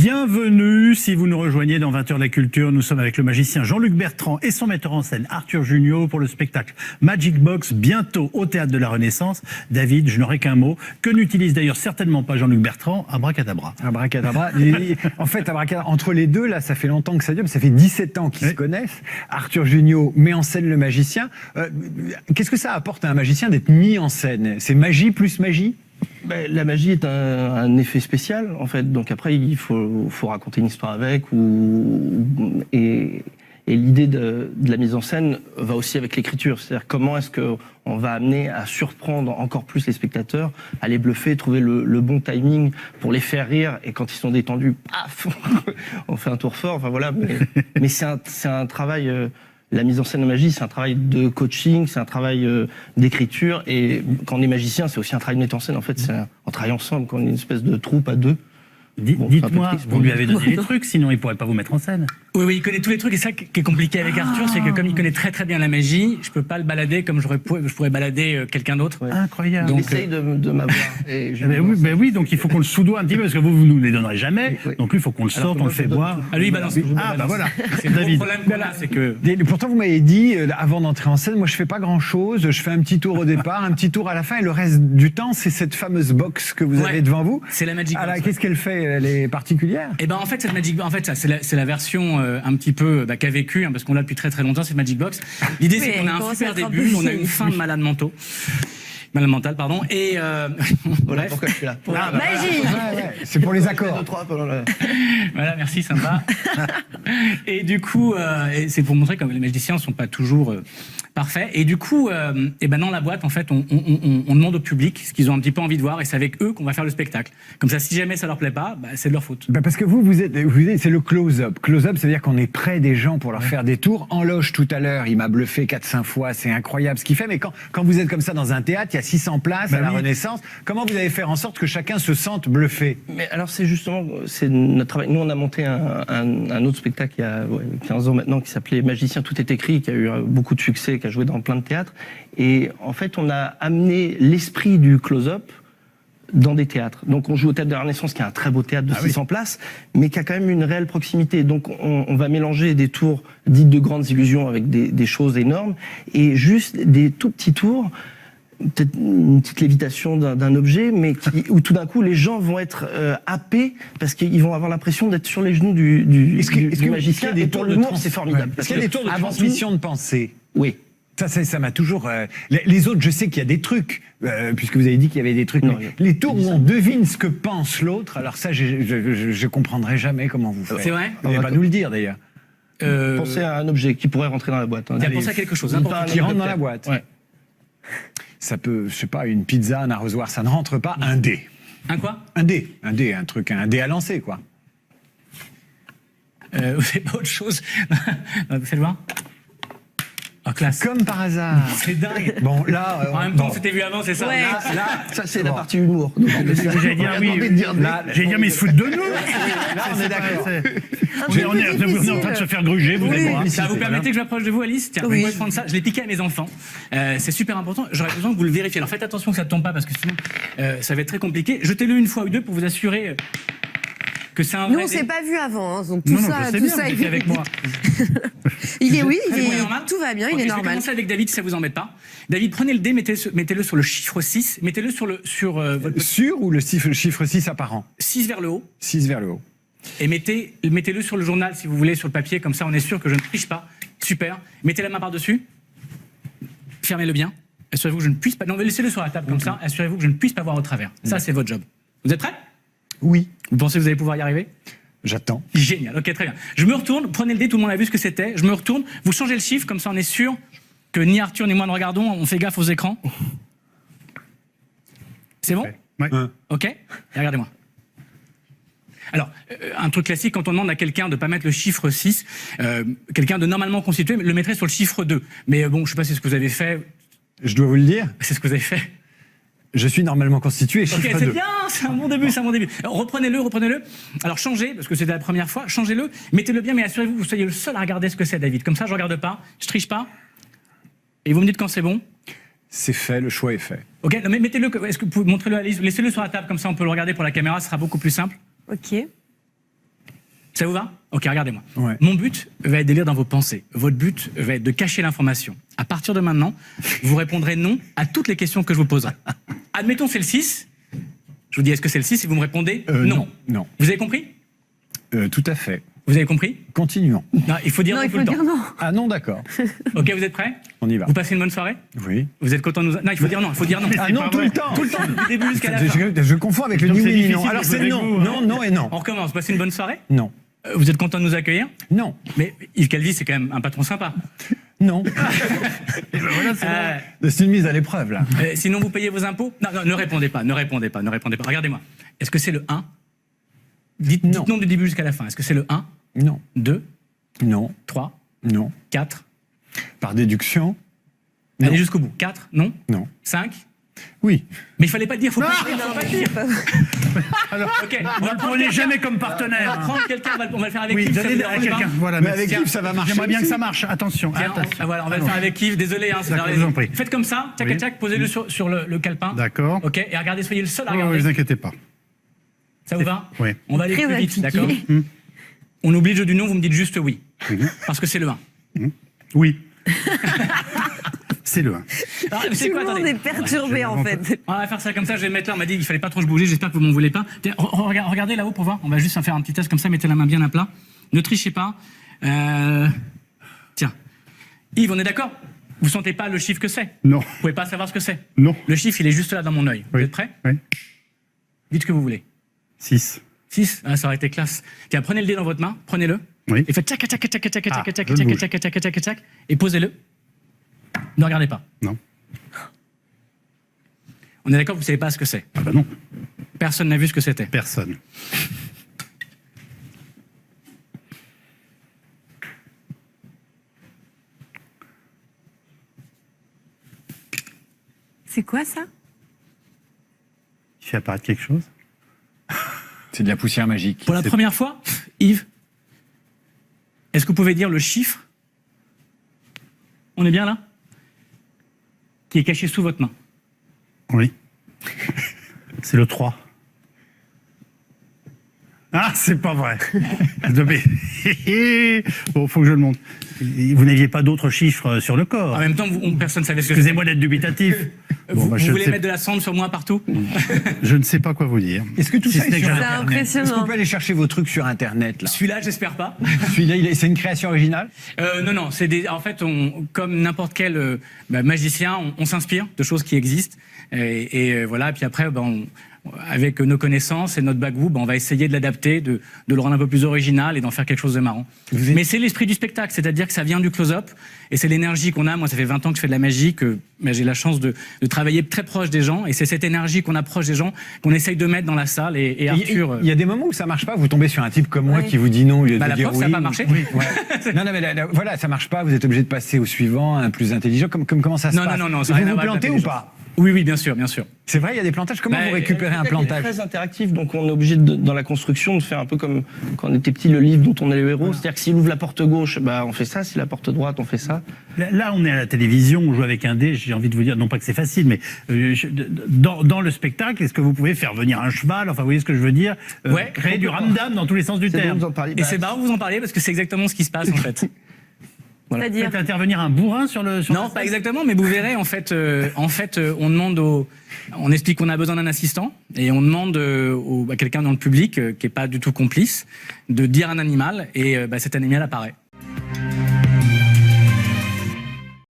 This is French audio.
Bienvenue, si vous nous rejoignez dans 20h de la culture, nous sommes avec le magicien Jean-Luc Bertrand et son metteur en scène Arthur Junio pour le spectacle Magic Box, bientôt au Théâtre de la Renaissance. David, je n'aurai qu'un mot, que n'utilise d'ailleurs certainement pas Jean-Luc Bertrand, abracadabra. Abracadabra. En fait, abracadabra, entre les deux, là, ça fait longtemps que ça dure, ça fait 17 ans qu'ils se connaissent. Arthur Junio met en scène le magicien. Qu'est-ce que ça apporte à un magicien d'être mis en scène? C'est magie plus magie? La magie est un effet spécial, en fait. Donc après, il faut raconter une histoire avec. Et l'idée de la mise en scène va aussi avec l'écriture. C'est-à-dire comment est-ce qu'on va amener à surprendre encore plus les spectateurs, à les bluffer, trouver le bon timing pour les faire rire. Et quand ils sont détendus, paf, on fait un tour fort. Enfin voilà. Mais c'est un travail... La mise en scène de magie, c'est un travail de coaching, c'est un travail d'écriture. Et quand on est magicien, c'est aussi un travail de metteur en scène. En fait, c'est un travail ensemble, quand on est une espèce de troupe à deux. Dites-moi, vous lui avez donné les trucs, sinon il ne pourrait pas vous mettre en scène. Oui, il connaît tous les trucs, et ça qui est compliqué avec Arthur, c'est que comme il connaît très très bien la magie, je peux pas le balader comme je pourrais balader quelqu'un d'autre. Ouais. Incroyable. Donc, essaye de m'avoir. Oui, donc il faut qu'on le soudoie un petit peu, parce que vous nous les donnerez jamais. Oui. Donc lui, il faut qu'on le sorte, on le fait boire. Ah lui, il balance. Voilà. C'est le problème qu'on a, c'est que... Pourtant, vous m'avez dit, avant d'entrer en scène, moi je fais pas grand-chose, je fais un petit tour au départ, un petit tour à la fin, et le reste du temps, c'est cette fameuse box que vous avez devant vous. C'est la Magic Box. Qu'est-ce qu'elle fait? Elle est particulière? Eh ben en fait cette Magic Box, en fait ça c'est la version un petit peu qu'a vécu, parce qu'on l'a depuis très très longtemps cette Magic Box. L'idée c'est qu'on a un super début, on a une fin de malade mental, pardon, et voilà pourquoi je suis là. Magie. C'est pour les accords. Voilà, merci, sympa. Et du coup, c'est pour montrer que les magiciens ne sont pas toujours parfaits. Et du coup, dans la boîte, en fait, on demande au public ce qu'ils ont un petit peu envie de voir, et c'est avec eux qu'on va faire le spectacle. Comme ça, si jamais ça leur plaît pas, c'est de leur faute. Parce que vous êtes, c'est le close-up. Close-up, ça veut dire qu'on est près des gens pour leur faire des tours. En loge, tout à l'heure, il m'a bluffé 4-5 fois, c'est incroyable ce qu'il fait. Mais quand vous êtes comme ça dans un théâtre, il y a 600 places à la Renaissance. Comment vous allez faire en sorte que chacun se sente bluffé? Mais alors c'est justement notre travail. Nous on a monté un autre spectacle il y a 15 ans maintenant qui s'appelait Magicien tout est écrit, qui a eu beaucoup de succès, qui a joué dans plein de théâtres. Et en fait on a amené l'esprit du close-up dans des théâtres. Donc on joue au Théâtre de la Renaissance, qui est un très beau théâtre de 600 places, mais qui a quand même une réelle proximité. Donc on va mélanger des tours dites de grandes illusions avec des choses énormes, et juste des tout petits tours, peut-être une petite lévitation d'un objet, mais où tout d'un coup les gens vont être happés parce qu'ils vont avoir l'impression d'être sur les genoux du magicien. Et pour l'humour, c'est formidable. Est-ce qu'il y a des tours de transmission de pensée? Oui. Ça m'a toujours... Les autres, je sais qu'il y a des trucs, puisque vous avez dit qu'il y avait des trucs. Non, les tours où on devine ce que pense l'autre, alors ça, je comprendrai jamais comment vous faites. C'est vrai? Vous n'allez pas nous le dire, d'ailleurs. Pensez à un objet qui pourrait rentrer dans la boîte. Pensez à quelque chose. Qui rentre dans la boîte. Ouais. Ça peut, je sais pas, une pizza, un arrosoir, ça ne rentre pas. Un dé. Un quoi? Un dé, un dé à lancer, quoi. C'est pas autre chose. Faites voir. Oh, classe. Comme par hasard. C'est dingue. Bon, là... en même temps, c'était vu avant, c'est ça? Ouais. Là, ça, c'est la partie humour. J'allais dire j'allais dire mais ils se foutent de nous. Là, on est d'accord. On est en train de se faire gruger, vous allez voir. Ça vous permettez que je m'approche de vous, Alice? Tiens, moi je prends ça. Je l'ai piqué à mes enfants. C'est super important. J'aurais besoin que vous le vérifiez. Alors faites attention que ça ne tombe pas, parce que sinon ça va être très compliqué. Jetez-le une fois ou deux pour vous assurer que c'est un vrai. Nous, on s'est pas vu avant, hein, donc Non, tout je sais bien, il est avec moi. Tout va bien, il est Je vais normal. commencer avec David, si ça vous embête pas. David, prenez le dé, mettez-le sur le chiffre 6, mettez-le sur votre... Sur ou le chiffre 6 apparent? 6 vers le haut. 6 vers le haut. Et mettez-le sur le journal, si vous voulez, sur le papier, comme ça on est sûr que je ne triche pas. Super. Mettez la main par-dessus. Fermez-le bien. Assurez-vous que je ne puisse pas... Non, laissez-le sur la table, comme ça. Assurez-vous que je ne puisse pas voir au travers. Ça, c'est votre job. Vous êtes prêts? Oui. Vous pensez que vous allez pouvoir y arriver? J'attends. Génial, ok, très bien. Je me retourne, prenez le dé, tout le monde a vu ce que c'était. Je me retourne, vous changez le chiffre, comme ça on est sûr que ni Arthur ni moi ne regardons, on fait gaffe aux écrans. C'est bon? Ouais. Ok? Et regardez-moi. Alors, un truc classique, quand on demande à quelqu'un de ne pas mettre le chiffre 6, quelqu'un de normalement constitué le mettrait sur le chiffre 2. Mais bon, je ne sais pas si c'est ce que vous avez fait. Je dois vous le dire? C'est ce que vous avez fait. Je suis normalement constitué, chiffre 2. Ok, c'est bien, c'est un bon début, Alors, reprenez-le. Alors changez, parce que c'était la première fois, changez-le, mettez-le bien, mais assurez-vous que vous soyez le seul à regarder ce que c'est, David. Comme ça, je regarde pas, je triche pas, et vous me dites quand c'est bon. C'est fait, le choix est fait. Ok, mais mettez-le, est-ce que vous pouvez montrez-le à Alice, laissez-le sur la table, comme ça on peut le regarder pour la caméra, ce sera beaucoup plus simple. Ok. Ça vous va? Ok, regardez-moi. Ouais. Mon but va être de lire dans vos pensées. Votre but va être de cacher l'information. À partir de maintenant, vous répondrez non à toutes les questions que je vous poserai. Admettons, c'est le 6. Je vous dis, est-ce que c'est le 6? Et vous me répondez non. Non. Vous avez compris? Tout à fait. Vous avez compris? Continuons. Non, il faut dire Non, non il tout faut le dire temps. non. Ah non, d'accord. Ok, vous êtes prêts? On y va. Vous passez une bonne soirée? Oui. Vous êtes content de nous... Non, il faut dire non, il faut dire non. Ah non, tout le temps. Tout le temps, du début jusqu'à la fin. Je confonds avec le Donc ni c'est oui ni difficile non. de Alors jouer c'est avec non, vous, hein. non, non et non. On recommence, passez une bonne soirée? Non, Vous êtes content de nous accueillir? non, Mais Yves Calvi, c'est quand même un patron sympa. non. Euh, C'est une mise à l'épreuve là. Sinon, vous payez vos impôts? Non, non, ne répondez pas, ne répondez pas, ne répondez pas. Regardez-moi. Est-ce que c'est le 1? Dites Non. non du début jusqu'à la fin. Est-ce que c'est le 1, Non, 2, non, 3, non. 4? Par déduction, Non. Allez jusqu'au bout. 4? Non? non. 5? Oui. Mais il fallait pas le dire, faut pas le dire, Non, faut pas le mais dire. c'est pas- Alors, Ok, ne on va le prendre prenez quelqu'un. jamais comme On va partenaire. hein. prendre quelqu'un, on va le faire avec Oui, Yves. ça vous donnez à dérange pas? quelqu'un. Voilà, Mais avec tiens, Yves, ça va marcher J'aimerais bien que aussi. ça marche. Attention. Tiens, attention. voilà, on va le faire avec Yves. Désolé, hein, c'est D'accord, la- je vous en prie. Faites comme ça, tchac, Oui. tchac, posez-le sur le calepin. D'accord. Ok, et regardez, soyez le seul à Ne regarder. vous inquiétez pas. Ça vous va? Oui. On va aller Très plus vite, appliqué. d'accord? On oublie le jeu du nom, vous me dites juste oui. Parce que c'est le 1. Oui. C'est le 1. Ah, mais c'est Tout quoi, le monde attendez. est perturbé en fait. On va faire ça comme ça, je vais me mettre là, on m'a dit qu'il fallait pas trop que je bougeais, j'espère que vous m'en voulez pas. Tiens, regardez là-haut pour voir, on va juste faire un petit test comme ça, mettez la main bien à plat. Ne trichez pas. Tiens. Yves, on est d'accord? Vous sentez pas le chiffre que c'est? Non. Vous pouvez pas savoir ce que c'est? Non. Le chiffre, il est juste là dans mon œil. Vous Oui. êtes prêts? Oui. Dites ce que vous voulez. 6. 6? Ah, ça aurait été classe. Tiens, prenez le dé dans votre main, prenez-le. Oui. Et faites tchac, tchac, tchac, tchac, tchac, Ah, tchac, tchac, je le tchac, bouge. tchac, tchac, tchac, tchac, et posez-le. Ne regardez pas. Non. On est d'accord que vous savez pas ce que c'est. Ah bah non. Personne n'a vu ce que c'était. Personne. C'est quoi ça? Il fait apparaître quelque chose? C'est de la poussière magique. Pour la première fois, Yves, est-ce que vous pouvez dire le chiffre? On est bien là? Qui est caché sous votre main. Oui. C'est le 3. Ah, c'est pas vrai. Bon, faut que je le montre. Vous n'aviez pas d'autres chiffres sur le corps. En même temps, personne ne savait ce que c'était. Excusez-moi d'être dubitatif. Bon, Vous, bah, vous je, voulez sais, mettre de la cendre sur moi partout? je ne sais pas quoi vous dire. Est-ce que tout Si ça ce n'est est que sur j'ai C'est Internet. Est-ce qu'on impressionnant. peut aller chercher vos trucs sur Internet là? Celui-là, j'espère pas. Celui-là, c'est une création originale? Non, non, en fait, comme n'importe quel magicien, on s'inspire de choses qui existent. Et voilà, et puis après, avec nos connaissances et notre bagou, on va essayer de l'adapter, de le rendre un peu plus original et d'en faire quelque chose de marrant. Mais c'est l'esprit du spectacle, c'est-à-dire que ça vient du close-up et c'est l'énergie qu'on a. Moi, ça fait 20 ans que je fais de la magie, que j'ai la chance de travailler très proche des gens et c'est cette énergie qu'on approche des gens qu'on essaye de mettre dans la salle. Et Arthur... Il y a des moments où ça marche pas, vous tombez sur un type comme moi Oui. qui vous dit non au lieu de la dire preuve, oui. ça n'a pas marché. Oui, ouais. non, mais voilà, ça marche pas, vous êtes obligé de passer au suivant, un plus intelligent. Comment ça se Non, passe? non, non, ça Vous n'a rien à vous voir avec plantez ou l'intelligence. pas? Oui, oui, bien sûr, bien sûr. C'est vrai, il y a des plantages. Comment vous récupérez un Il est plantage? très interactif, donc on est obligé dans la construction de faire un peu comme quand on était petit, le livre dont on est le héros. C'est-à-dire que s'il ouvre la porte gauche, on fait ça. Si la porte droite, on fait ça. Là, on est à la télévision, on joue avec un dé. J'ai envie de vous dire, non pas que c'est facile, mais dans le spectacle, est-ce que vous pouvez faire venir un cheval? Enfin, vous voyez ce que je veux dire? Ouais, Créer du ramdam dans tous les sens du C'est dont terme. vous en parliez. Et c'est marrant que vous en parliez parce que c'est exactement ce qui se passe en fait. C'est-à-dire Faites intervenir un bourrin sur le. Sur Non, la pas scène. exactement, mais vous verrez, on demande on explique qu'on a besoin d'un assistant et on demande à quelqu'un dans le public qui est pas du tout complice de dire un animal et cet animal apparaît.